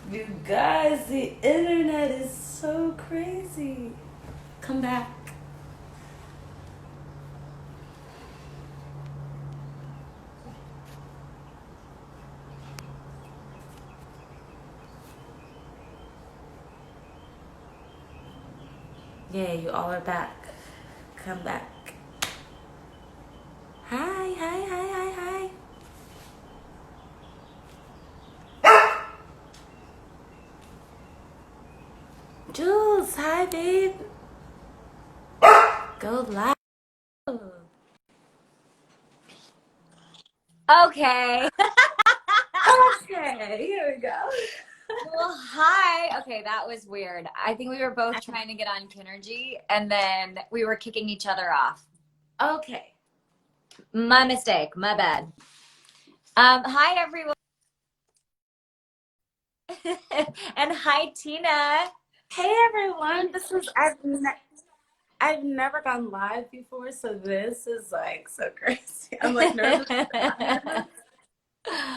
You guys, the internet is so crazy. Come back. Yeah, you all are back. Come back. Hi, hi, hi, hi, hi. Jules, hi, babe. Go live. Okay. Okay, here we go. Well, hi. Okay, that was weird. I think we were both trying to get on Kinergy and then we were kicking each other off. Okay. My mistake. My bad. Hi everyone. And hi Tina. Hey everyone, this is I've never gone live before, so this is like so crazy. I'm like nervous, but not nervous.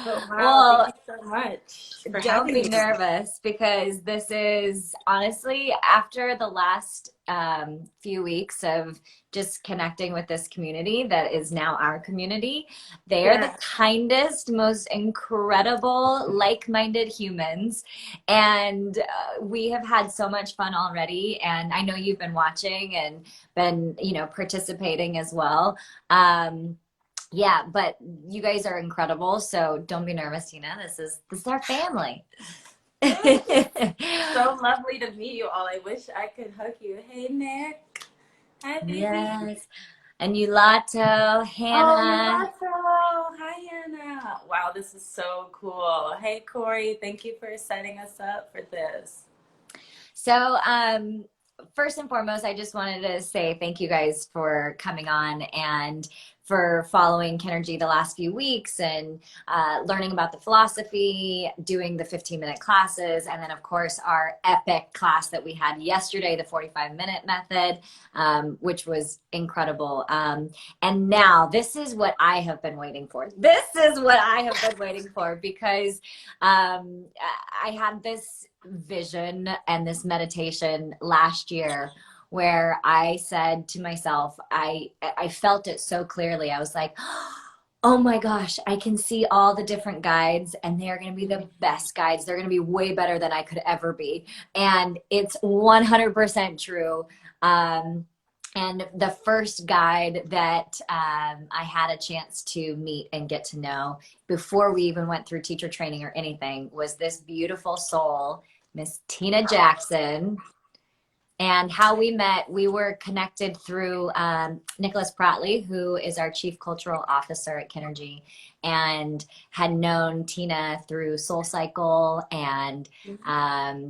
But wow, thank Well, you so much for don't having be me. nervous because this is honestly after the last few weeks of just connecting with this community that is now our community. They are the Yeah. kindest, most incredible, like-minded humans. And we have had so much fun already. And I know you've been watching and been, participating as well. Yeah, but you guys are incredible, so don't be nervous, Tina. This is our family. So lovely to meet you all. I wish I could hug you. Hey Nick. Hi baby. Yes. And Yulato, Oh, Hannah. Yulato. Hi Hannah. Wow, this is so cool. Hey Cory, thank you for setting us up for this. So, first and foremost, I just wanted to say thank you guys for coming on and for following Kinergy the last few weeks and learning about the philosophy, doing the 15-minute classes, and then, of course, our epic class that we had yesterday, the 45-minute method, which was incredible. And now, this is what I have been waiting for. This is what I have been waiting for because I had this vision and this meditation last year where I said to myself, I felt it so clearly. I was like, oh my gosh, I can see all the different guides and they're going to be the best guides. They're going to be way better than I could ever be. And it's 100% true. And the first guide that I had a chance to meet and get to know before we even went through teacher training or anything was this beautiful soul, Miss Tina Jackson. And how we met, we were connected through Nicholas Pratley, who is our Chief Cultural Officer at Kinergy, and had known Tina through SoulCycle, and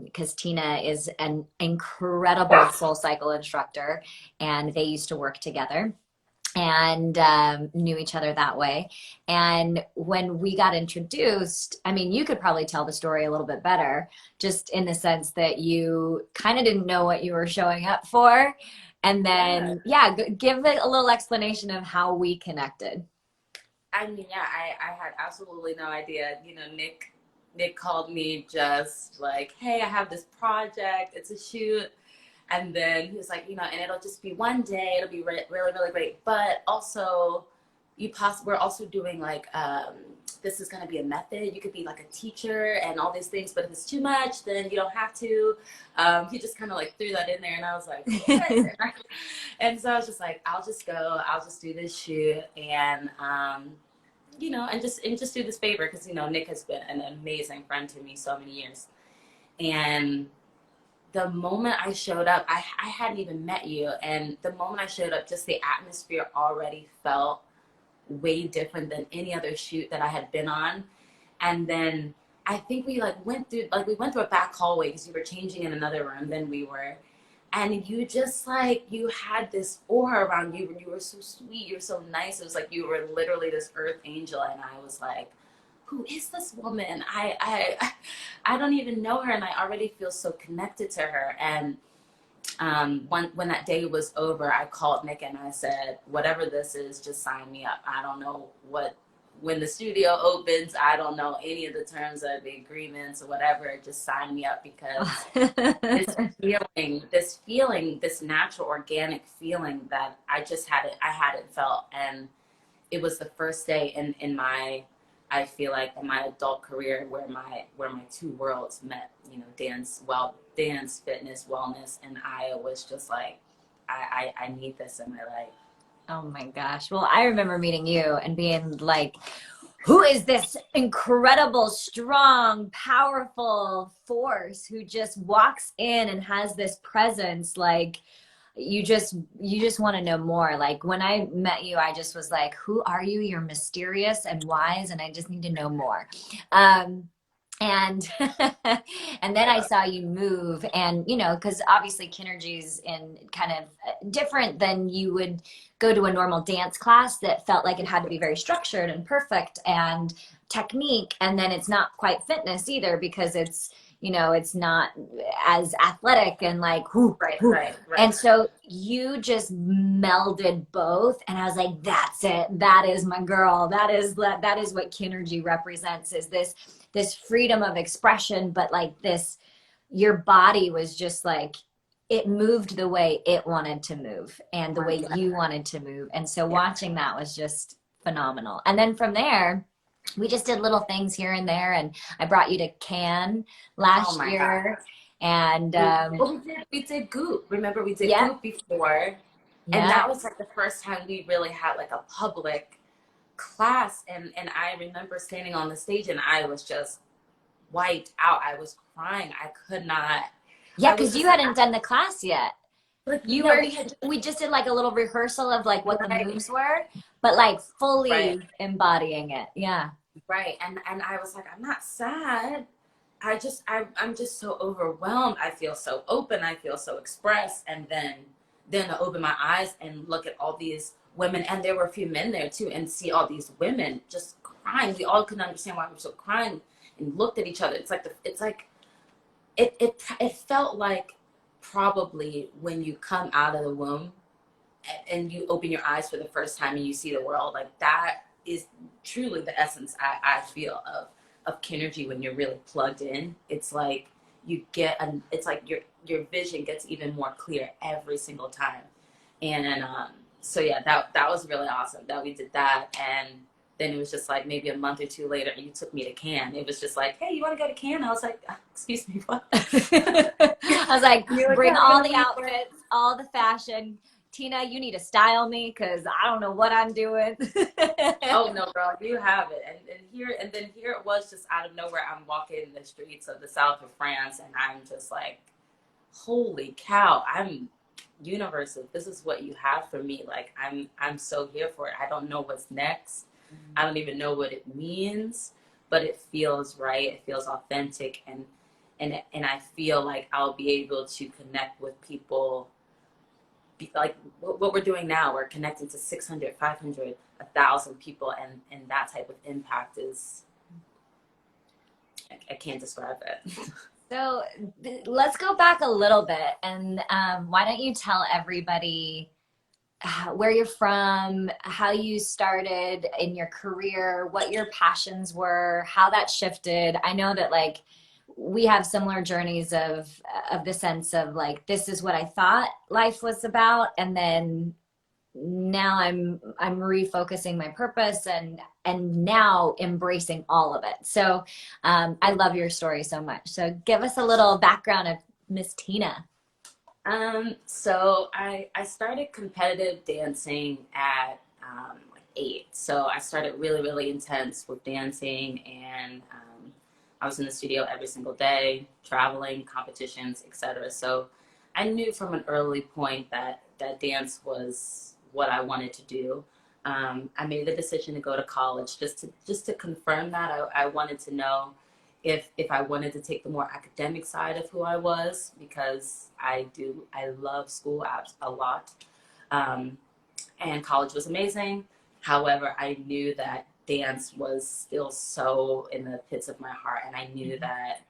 because Tina is an incredible SoulCycle instructor, and they used to work together and knew each other that way. And when we got introduced, I mean, you could probably tell the story a little bit better, just in the sense that you kind of didn't know what you were showing up for. And Yeah. then, yeah, give it a little explanation of how we connected. I mean, yeah, I had absolutely no idea. Nick called me just like, hey, I have this project. It's a shoot. And then he was like, and it'll just be one day. It'll be really, really great. But also, we're also doing like, this is going to be a method. You could be like a teacher and all these things. But if it's too much, then you don't have to. He just kind of like threw that in there. And I was like, what? And so I was just like, I'll just go. I'll just do this shoot. And, and just do this favor because, Nick has been an amazing friend to me so many years. And the moment I showed up, I hadn't even met you. And the moment I showed up, just the atmosphere already felt way different than any other shoot that I had been on. And then I think we went through a back hallway because you were changing in another room than we were. And you just like, you had this aura around you. You were so sweet. You were so nice. It was like you were literally this earth angel. And I was like, who is this woman? I don't even know her, and I already feel so connected to her. And when that day was over, I called Nick and I said, whatever this is, just sign me up. I don't know when the studio opens, I don't know any of the terms of the agreements or whatever. Just sign me up, because this natural organic feeling that I hadn't felt. And it was the first day in my, I feel like in my adult career where my two worlds met, you know, dance, fitness, wellness. And I was just like, I need this in my life. Oh my gosh. Well, I remember meeting you and being like, who is this incredible, strong, powerful force who just walks in and has this presence? Like, you just want to know more. Like when I met you, I just was like, who are you? You're mysterious and wise, and I just need to know more. And and then I saw you move, and you know, because obviously Kinergy's in kind of different than you would go to a normal dance class that felt like it had to be very structured and perfect and technique, and then it's not quite fitness either because it's, you know, it's not as athletic and like whoo, Right, whoo. right, right. And so you just melded both, and I was like, that's it, that is my girl, that is what Kinergy represents, is this freedom of expression, but like this, your body was just like, it moved the way it wanted to move and the way you wanted to move. And so watching that was just phenomenal. And then from there, we just did little things here and there. And I brought you to Cannes last year. God. And well, we did Goop. Remember, we did Goop before. And that was like the first time we really had like a public class. And I remember standing on the stage and I was just wiped out. I was crying. I could not. Yeah, because you hadn't done the class yet. Like, We just did like a little rehearsal of like what the moves were, but like fully embodying it. Yeah. Right. And I was like, I'm not sad. I'm just so overwhelmed. I feel so open. I feel so expressed. And then to open my eyes and look at all these women, and there were a few men there too, and see all these women just crying. We all couldn't understand why we were so crying, and looked at each other. It felt like probably when you come out of the womb and you open your eyes for the first time and you see the world, like that is truly the essence I feel of Kinergy when you're really plugged in. It's like it's like your vision gets even more clear every single time. And so yeah, that was really awesome that we did that. And then it was just like maybe a month or two later, you took me to Cannes. It was just like, hey, you want to go to Cannes? I was like, excuse me, what? I was like, bring all the outfits, all the fashion. Tina, you need to style me because I don't know what I'm doing. Oh no, girl, you have it. And then here it was, just out of nowhere, I'm walking the streets of the south of France, and I'm just like, holy cow, I'm universe. This is what you have for me. Like I'm so here for it. I don't know what's next. I don't even know what it means, but it feels right. It feels authentic, and I feel like I'll be able to connect with people. Like what we're doing now, we're connecting to 600, 500, 1,000 people, and that type of impact is, I can't describe it. So let's go back a little bit, and why don't you tell everybody where you're from, how you started in your career, what your passions were, how that shifted. I know that like we have similar journeys of the sense of like, this is what I thought life was about, and then now I'm refocusing my purpose and now embracing all of it. So I love your story so much. So give us a little background of Miss Tina. So I started competitive dancing at like 8. So I started really, really intense with dancing, and I was in the studio every single day, traveling, competitions, etc. So I knew from an early point that dance was what I wanted to do. I made the decision to go to college just to confirm that. I wanted to know if I wanted to take the more academic side of who I was, because I love school apps a lot. And college was amazing. However, I knew that dance was still so in the pits of my heart, and I knew that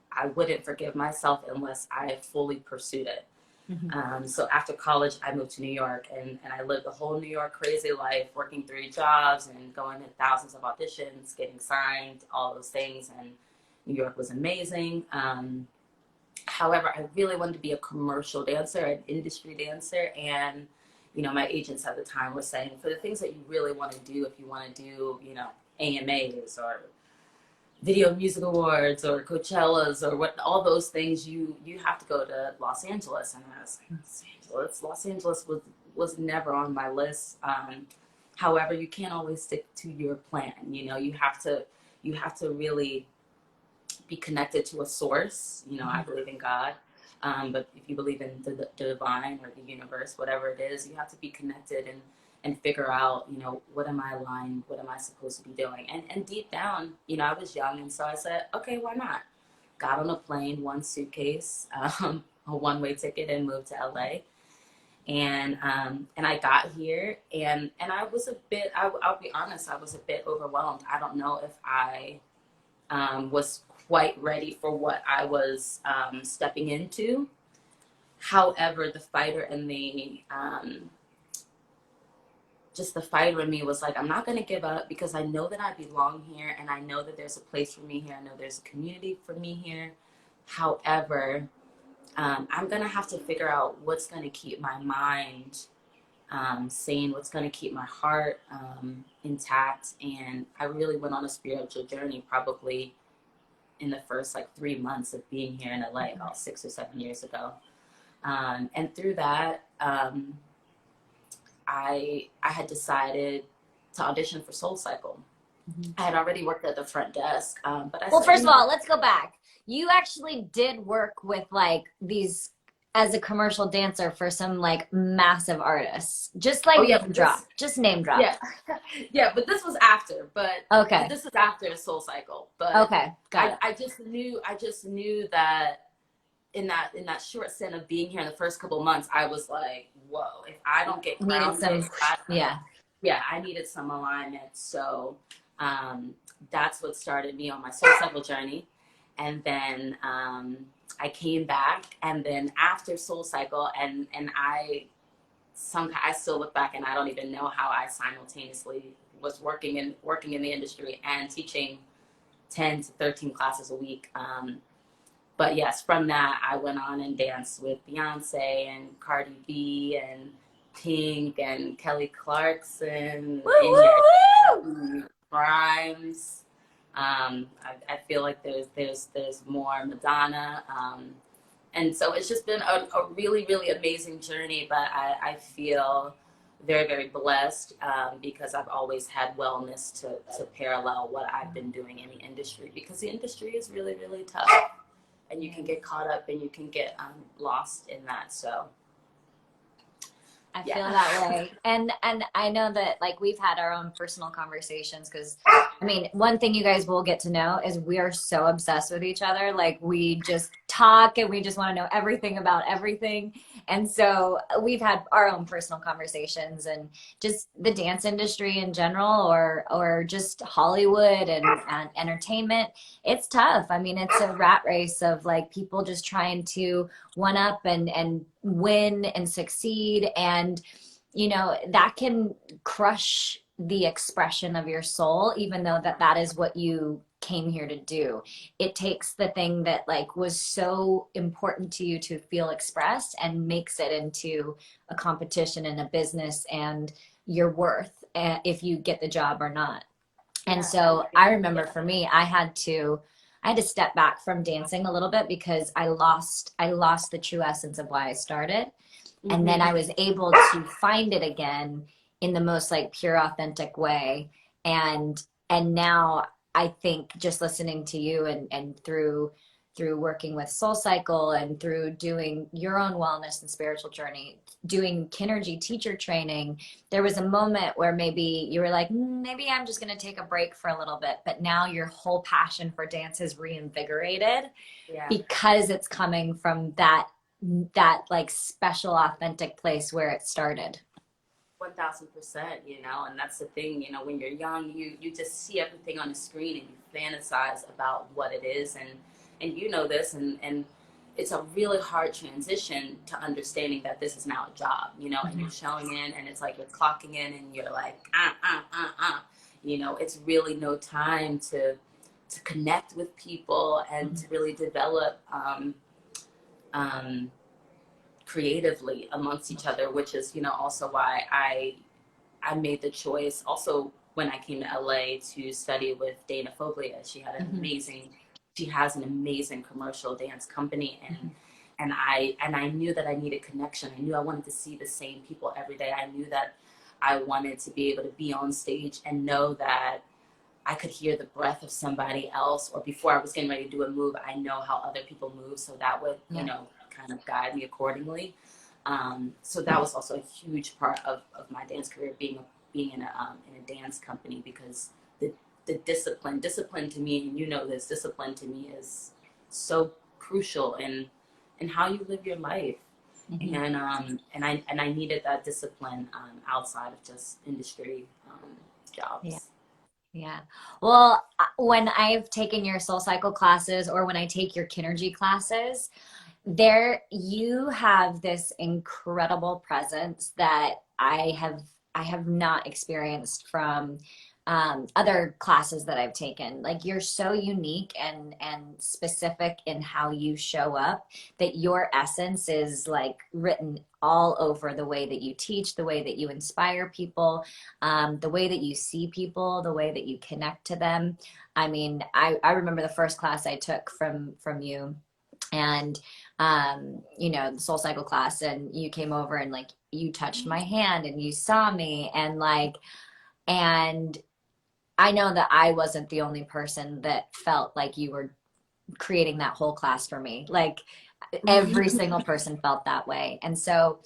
I wouldn't forgive myself unless I fully pursued it. Mhm. So after college, I moved to New York, and I lived the whole New York crazy life, working 3 jobs and going to thousands of auditions, getting signed, all those things. And New York was amazing. However, I really wanted to be a commercial dancer, an industry dancer. And, my agents at the time were saying, for the things that you really want to do, if you want to do, AMAs or Video Music Awards or Coachellas or what, all those things, you have to go to Los Angeles. And I was like, Los Angeles was never on my list. However, you can't always stick to your plan. You have to really be connected to a source. I believe in God. But if you believe in the divine or the universe, whatever it is, you have to be connected and figure out, what am I aligned, what am I supposed to be doing? And deep down, I was young. And so I said, okay, why not? Got on a plane, one suitcase, a one-way ticket, and moved to LA. And I got here, and I was a bit, I'll be honest, I was a bit overwhelmed. I don't know if I was quite ready for what I was stepping into. However, the fighter in me, just the fighter in me was like, I'm not going to give up, because I know that I belong here, and I know that there's a place for me here. I know there's a community for me here. However, I'm going to have to figure out what's going to keep my mind sane, what's going to keep my heart intact. And I really went on a spiritual journey probably in the first 3 months of being here in LA, about 6 or 7 years ago. And through that, I had decided to audition for SoulCycle. Mm-hmm. I had already worked at the front desk, but I well, said, first of all, let's go back. You actually did work with these as a commercial dancer for some massive artists. Just name drop. Just name drop. Yeah. Yeah, but this was after. But okay. This is after SoulCycle. But okay, got it. I just knew that in that short stint of being here in the first couple of months, I was like, whoa, if I don't get grounded, I needed some alignment. So that's what started me on my SoulCycle journey. And then I came back, and then after SoulCycle, and I still look back and I don't even know how I simultaneously was working in the industry and teaching 10 to 13 classes a week. But yes, from that, I went on and danced with Beyonce and Cardi B and Pink and Kelly Clarkson, Grimes. I feel like there's more Madonna. And so it's just been a really, really amazing journey. But I feel very, very blessed because I've always had wellness to parallel what I've been doing in the industry, because the industry is really, really tough. And you can get caught up and you can get lost in that. So I feel that way. And I know that we've had our own personal conversations, because one thing you guys will get to know is we are so obsessed with each other. We just talk and we just want to know everything about everything. And so we've had our own personal conversations, and just the dance industry in general, or just Hollywood and entertainment. It's tough. It's a rat race of people just trying to one up and win and succeed. And, that can crush the expression of your soul, even though that is what you came here to do. It takes the thing that was so important to you to feel expressed and makes it into a competition and a business and your worth, if you get the job or not. And so I remember for me, I had to step back from dancing a little bit, because I lost the true essence of why I started. Mm-hmm. And then I was able to find it again in the most pure, authentic way. And now I think, just listening to you and through working with SoulCycle and through doing your own wellness and spiritual journey, doing Kinergy teacher training, there was a moment where maybe you were like, maybe I'm just going to take a break for a little bit. But now your whole passion for dance is reinvigorated, because it's coming from that special, authentic place where it started. 1000%, and that's the thing, when you're young, you just see everything on the screen and you fantasize about what it is. And you know this, and it's a really hard transition to understanding that this is now a job, you know, and you're showing in, and it's like you're clocking in and you're like, you know, it's really no time to connect with people and to really develop creatively amongst each other, which is, you know, also why I made the choice also when I came to LA to study with Dana Foglia. She had an amazing, she has an amazing commercial dance company, and I knew that I needed connection. I knew I wanted to see the same people every day. I knew that I wanted to be able to be on stage and know that I could hear the breath of somebody else, or before I was getting ready to do a move, I know how other people move, so that would, you know, kind of guide me accordingly. So that was also a huge part of my dance career, being in a dance company, because the discipline to me, and you know this, discipline to me is so crucial in how you live your life. And I needed that discipline outside of just industry jobs. Yeah. Well, when I've taken your SoulCycle classes, or when I take your Kinergy classes, you have this incredible presence that I have not experienced from other classes that I've taken. Like, you're so unique and specific in how you show up, that your essence is like written all over the way that you teach, the way that you inspire people, the way that you see people, the way that you connect to them. I mean, I remember the first class I took from you, and you know, the SoulCycle class, and you came over and like you touched my hand and you saw me, and like, and I know that I wasn't the only person that felt like you were creating that whole class for me. Like, every single person felt that way. And so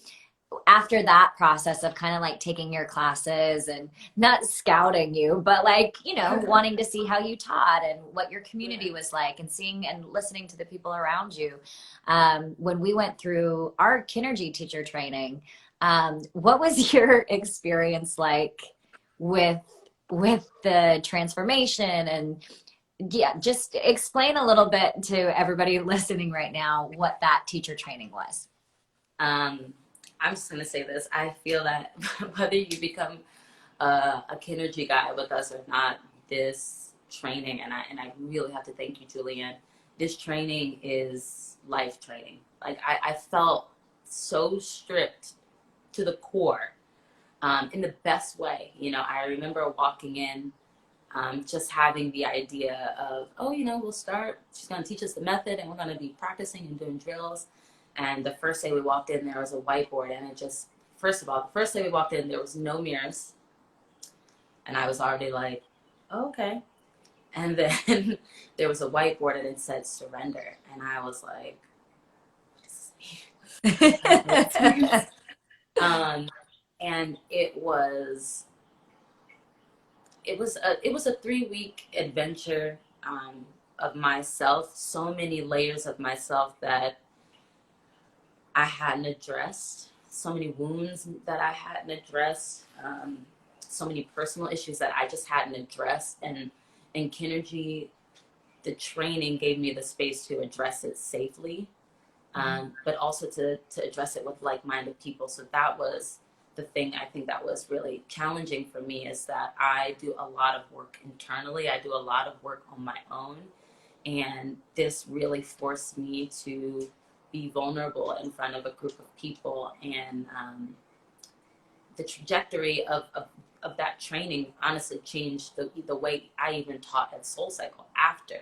after that process of kind of like taking your classes and not scouting you, but like, you know, wanting to see how you taught and what your community was like, and seeing and listening to the people around you. When we went through our Kinergy teacher training, what was your experience like with the transformation? And yeah, just explain a little bit to everybody listening right now what that teacher training was. I'm just going to say this. I feel that whether you become a Kinergy guy with us or not, this training, and I really have to thank you, Julianne, this training is life training. Like, I felt so stripped to the core, in the best way. You know, I remember walking in, just having the idea of, oh, you know, we'll start, she's going to teach us the method, and we're going to be practicing and doing drills. And the first day we walked in, there was a whiteboard, and it just, first of all, the first day we walked in, there was no mirrors. And I was already like, oh, okay. And then there was a whiteboard, and it said surrender. And I was like, what does this mean? And it was a 3-week adventure, of myself, so many layers of myself that I hadn't addressed, so many wounds that I hadn't addressed, so many personal issues that I just hadn't addressed. And in Kinergy, the training gave me the space to address it safely, but also to address it with like-minded people. So that was the thing I think that was really challenging for me, is that I do a lot of work internally. I do a lot of work on my own. And this really forced me to be vulnerable in front of a group of people. And the trajectory of that training honestly changed the way I even taught at SoulCycle after,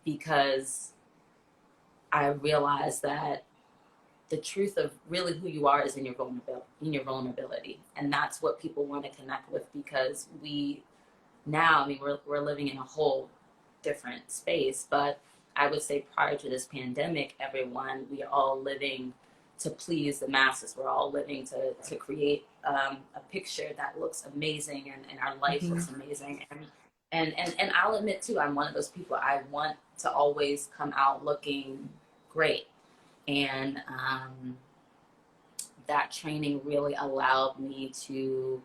because I realized that the truth of really who you are is in your vulnerability. And that's what people want to connect with, because we now, I mean, we're living in a whole different space, but I would say prior to this pandemic, we are all living to please the masses. We're all living to create a picture that looks amazing, and our life looks amazing. And I'll admit too, I'm one of those people. I want to always come out looking great. And that training really allowed me to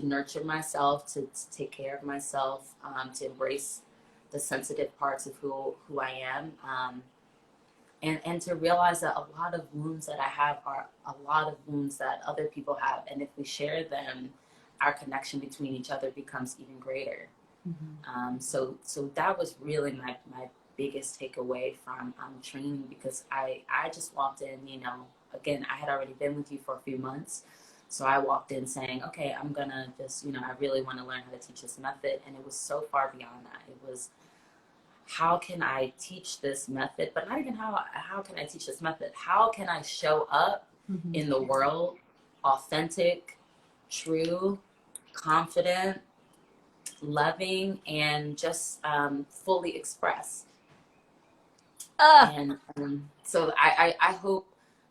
nurture myself, to take care of myself, to embrace the sensitive parts of who I am. And to realize that a lot of wounds that I have are a lot of wounds that other people have. And if we share them, our connection between each other becomes even greater. So that was really my biggest takeaway from training, because I just walked in, you know, again, I had already been with you for a few months. So I walked in saying, okay, I'm going to just, you know, I really want to learn how to teach this method. And it was so far beyond that. It was, how can I teach this method? But not even how can I teach this method? How can I show up in the world authentic, true, confident, loving, and just fully express? And so I hope,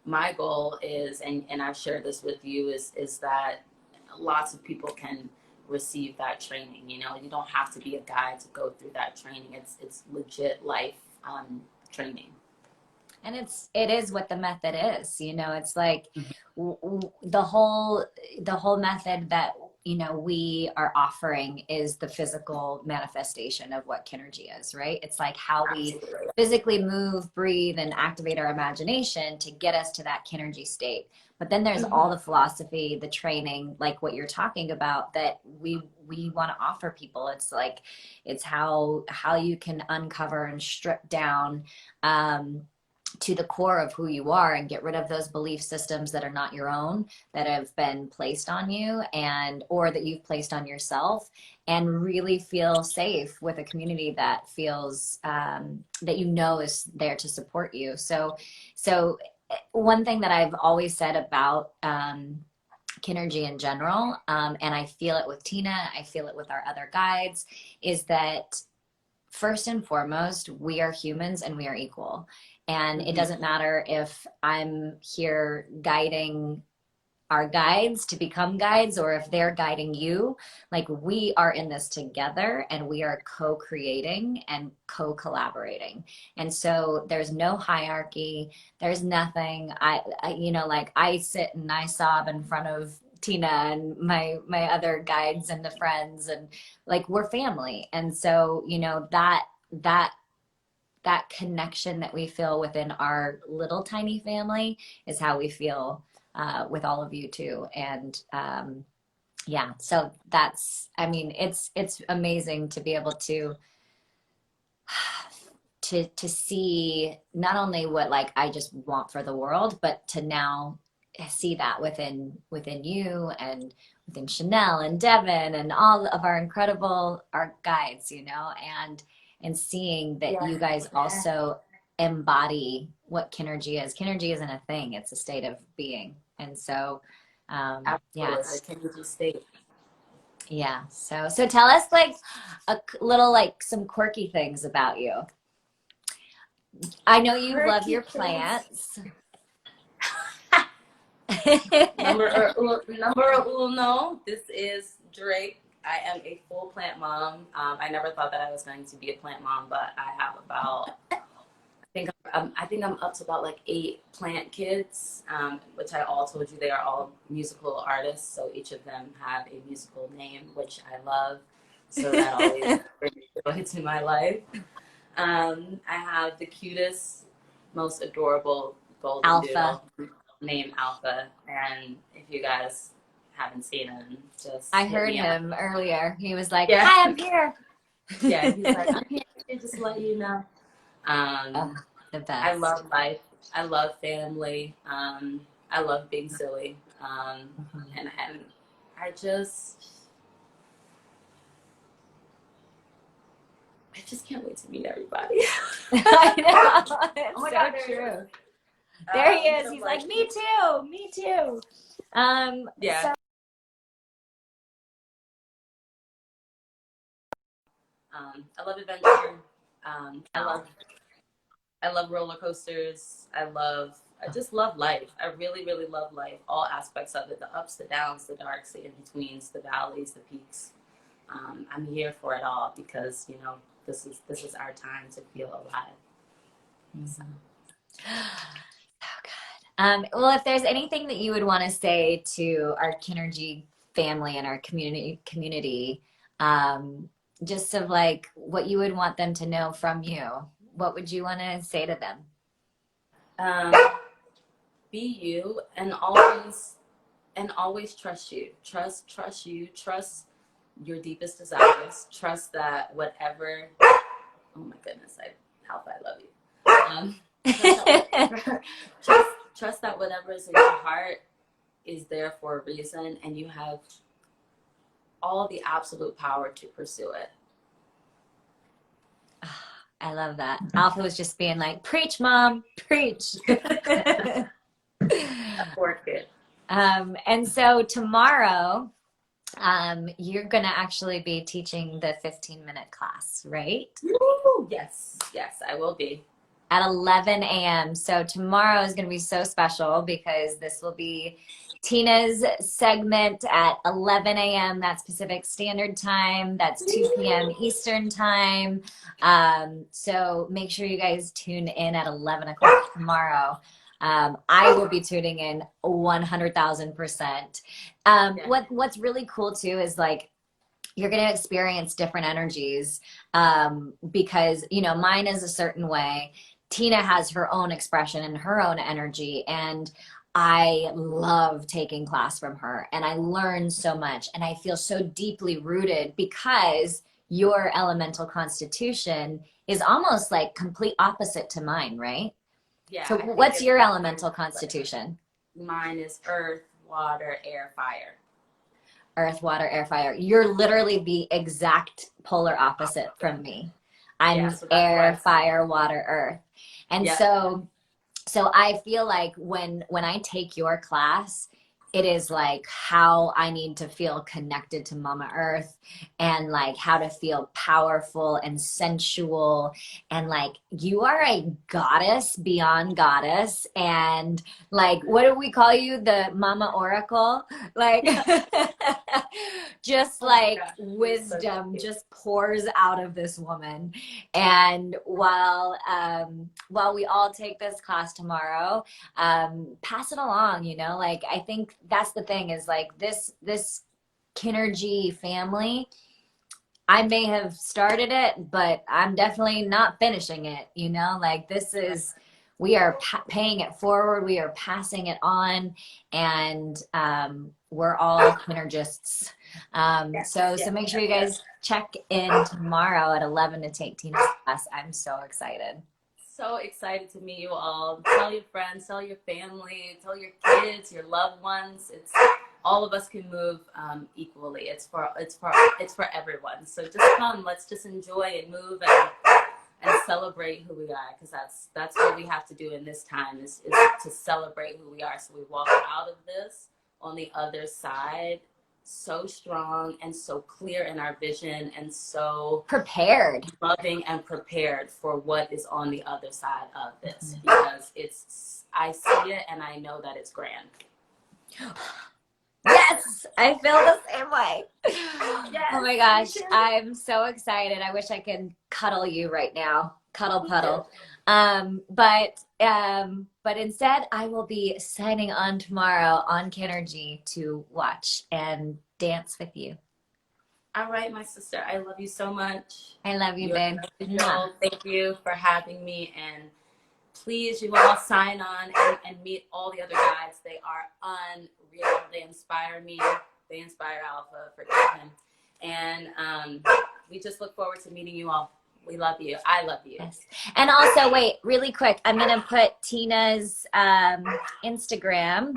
my goal is, and I've shared this with you, is that lots of people can receive that training. You know, you don't have to be a guide to go through that training. It's legit life training. And it is what the method is, you know. It's like the whole method that, you know, we are offering is the physical manifestation of what Kinergy is, right? It's like how we physically move, breathe, and activate our imagination to get us to that Kinergy state. But then there's all the philosophy, the training, like what you're talking about, that we want to offer people. It's like, it's how you can uncover and strip down to the core of who you are and get rid of those belief systems that are not your own, that have been placed on you, and or that you've placed on yourself, and really feel safe with a community that feels that you know is there to support you. So one thing that I've always said about Kinergy in general, and I feel it with Tina, I feel it with our other guides, is that first and foremost, we are humans and we are equal. And it doesn't matter if I'm here guiding our guides to become guides, or if they're guiding you. Like, we are in this together, and we are co-creating and co-collaborating. And so there's no hierarchy. There's nothing. I you know, like, I sit and I sob in front of Tina and my other guides and the friends, and like, we're family. And so, you know, that connection that we feel within our little tiny family is how we feel with all of you too. And yeah, so that's, I mean, it's amazing to be able to see not only what, like, I just want for the world, but to now see that within you, and within Chanel and Devin and all of our incredible guides, you know, and seeing that you guys also embody what Kinergy is. Kinergy isn't a thing, it's a state of being. And so Kinergy state. Yeah, so tell us, like, a little, like, some quirky things about you. I know you love your plants. Number uno, this is Drake. I am a full plant mom. I never thought that I was going to be a plant mom, but I have about, I think I'm up to about like 8 plant kids, which I all told you they are all musical artists. So each of them have a musical name, which I love. So that always brings joy to my life. I have the cutest, most adorable golden Alpha. doodle named Alpha. And if you guys haven't seen him, just I heard him earlier. He was like, yeah. "Hi, I'm here." Yeah, he's like, "I'm here just to let you know." The best. I love life. I love family. I love being silly. And I just can't wait to meet everybody. I know. It's Oh my so God, true. There he is. He's like, "Me too. Me too." Yeah. So I love adventure. I love roller coasters. I just love life. I really, really love life. All aspects of it, the ups, the downs, the darks, the in-betweens, the valleys, the peaks. I'm here for it all, because, you know, this is our time to feel alive. So. Oh, God. Well, if there's anything that you would want to say to our Kinergy family and our community, just of like what you would want them to know from you, what would you want to say to them? Um, be you, and always trust you. Trust you. Trust your deepest desires. Trust that whatever. Oh my goodness, Alpha, I love you. Trust that whatever is in your heart is there for a reason, and you have all the absolute power to pursue it. I love that. Alpha was just being like, preach, mom, preach. Poor kid. And so tomorrow, you're going to actually be teaching the 15-minute class, right? Woo! Yes, I will be. At 11 a.m. So tomorrow is going to be so special because this will be Tina's segment at 11 a.m. That's Pacific Standard Time. That's 2 p.m. Eastern Time. So make sure you guys tune in at 11 o'clock tomorrow. I will be tuning in 100,000%. What's really cool too is like, you're going to experience different energies because, you know, mine is a certain way. Tina has her own expression and her own energy. And I love taking class from her. And I learn so much. And I feel so deeply rooted because your elemental constitution is almost like complete opposite to mine, right? Yeah. So what's your elemental constitution? Mine is earth, water, air, fire. Earth, water, air, fire. You're literally the exact polar opposite from me. I'm air, fire, water, earth. And so I feel like when I take your class, it is like how I need to feel connected to Mama Earth and like how to feel powerful and sensual. And like you are a goddess beyond goddess. And like, what do we call you? The Mama Oracle? Like, just like wisdom just pours out of this woman. And while we all take this class tomorrow, pass it along, you know, like I think that's the thing is like this Kinergy family, I may have started it, but I'm definitely not finishing it, you know, like this is, we are paying it forward, we are passing it on, and we're all Kinergists. So make sure you guys check in tomorrow at 11 to take Tina's class. I'm so excited. So excited to meet you all. Tell your friends, tell your family, tell your kids, your loved ones. It's all of us can move equally. It's for everyone. So just come. Let's just enjoy and move and celebrate who we are, because that's what we have to do in this time is to celebrate who we are. So we walk out of this on the other side so strong and so clear in our vision and so prepared, loving and prepared for what is on the other side of this, because I see it and I know that it's grand. Yes, I feel the same way. Yes, oh my gosh, I'm so excited. I wish I could cuddle you right now, cuddle puddle. But instead, I will be signing on tomorrow on Kinergy to watch and dance with you. All right, my sister. I love you so much. I love you, babe. Thank you for having me. And please, you all sign on and meet all the other guides. They are unreal. They inspire me. They inspire Alpha, forgive him. And we just look forward to meeting you all. We love you. I love you. Yes. And also, wait, really quick. I'm going to put Tina's Instagram.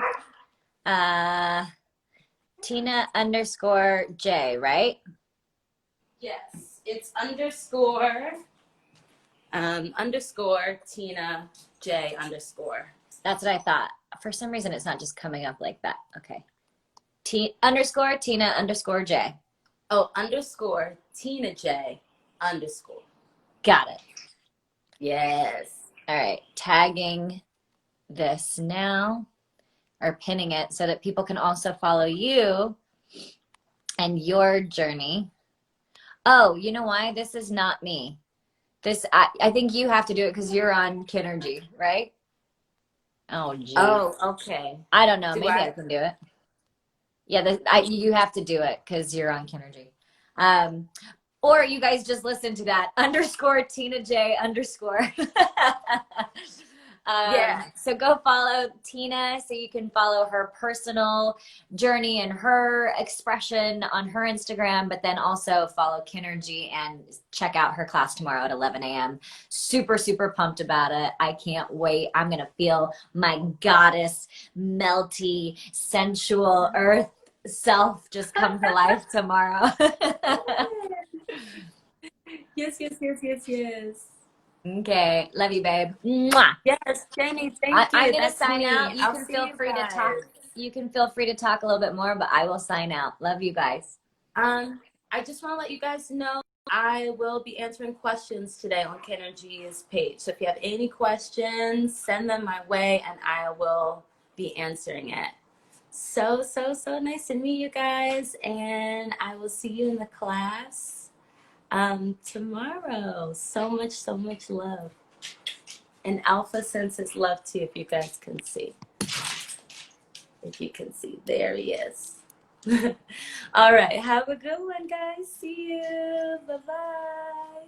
Tina_J, right? Yes. It's _Tina J_. That's what I thought. For some reason, it's not just coming up like that. Okay. _Tina_J. Oh, _Tina J_. Got it. Yes. All right. Tagging this now, or pinning it so that people can also follow you and your journey. Oh, you know why? This is not me. I think you have to do it because you're on Kinergy, right? Oh, geez. Oh, okay. I don't know. Maybe I can do it. Yeah, you have to do it because you're on Kinergy. Or you guys just listen to that _ Tina J _ Yeah. So go follow Tina so you can follow her personal journey and her expression on her Instagram, but then also follow Kinergy and check out her class tomorrow at 11 a.m. Super, super pumped about it. I can't wait. I'm going to feel my goddess, melty, sensual earth self just come to life tomorrow. Yes, yes, yes, yes, yes. Okay. Love you, babe. Mwah. Yes, Jamie, thank I'm you. gonna That's sign me. out. You I'll can see feel you free to talk. guys. You can feel free to talk a little bit more, but I will sign out. Love you guys. I just want to let you guys know I will be answering questions today on Kinergy's page. So if you have any questions, send them my way and I will be answering it. So, so, so nice to meet you guys. And I will see you in the class tomorrow. So much love. And Alpha senses love too, if you guys can see. If you can see, there he is. All right, have a good one, guys. See you. Bye-bye.